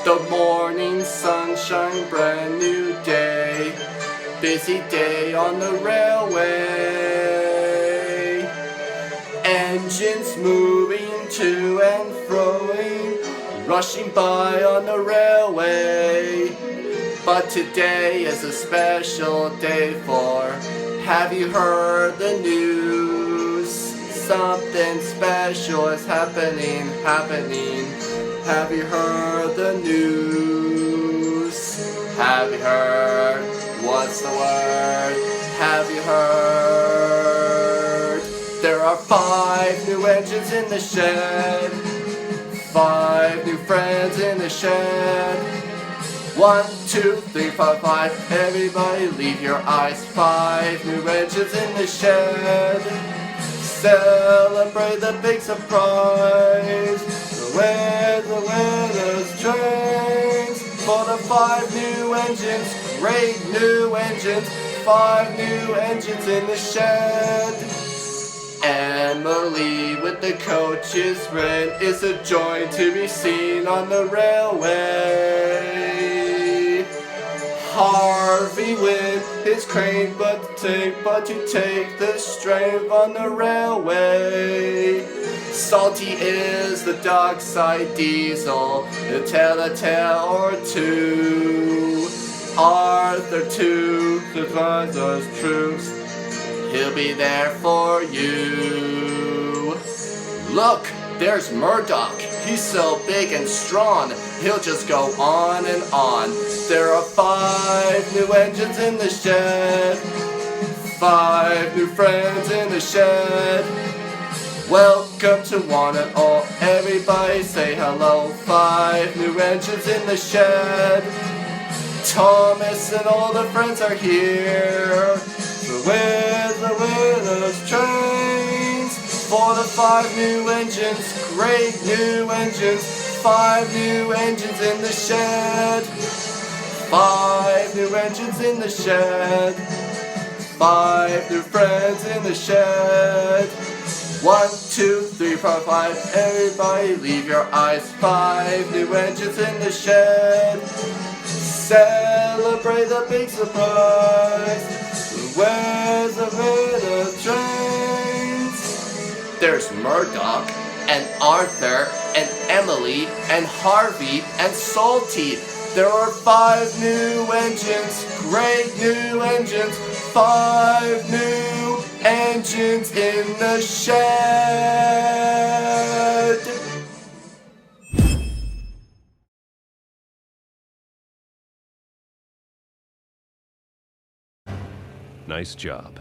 The morning sunshine, brand new day, busy day on the railway. Engines moving to and froing, rushing by on the railway. But today is a special day for, have you heard the news? Something special is happening. Have you heard the news? Have you heard? What's the word? Have you heard? There are 5 new engines in the shed, 5 new friends in the shed. 1, 2, 3, 4, 5. Everybody leave your eyes. 5 new engines in the shed. Celebrate the big surprise. Where the winners trains for the 5 new engines, great new engines, 5 new engines in the shed. Emily with the coach's rent is a joy to be seen on the railway. Harvey with his crane, but to take the strength on the railway. Salty is the dockside diesel, he'll tell a tale or two. Arthur too, supplies us troops, he'll be there for you. Look, there's Murdoch, he's so big and strong, he'll just go on and on. There are 5 new engines in the shed, 5 new friends in the shed. Welcome to one and all, everybody say hello. 5 new engines in the shed. Thomas and all the friends are here. So where's the winners trains for the 5 new engines, great new engines, 5 new engines in the shed. 5 new engines in the shed, 5 new friends in the shed. 1, 2, 3, 4, 5. Everybody leave your eyes. 5 new engines in the shed. Celebrate the big surprise. Where's the winner trains? There's Murdoch and Arthur and Emily and Harvey and Salty. There are 5 new engines, great new engines, 5 new engines in the shed. Nice job.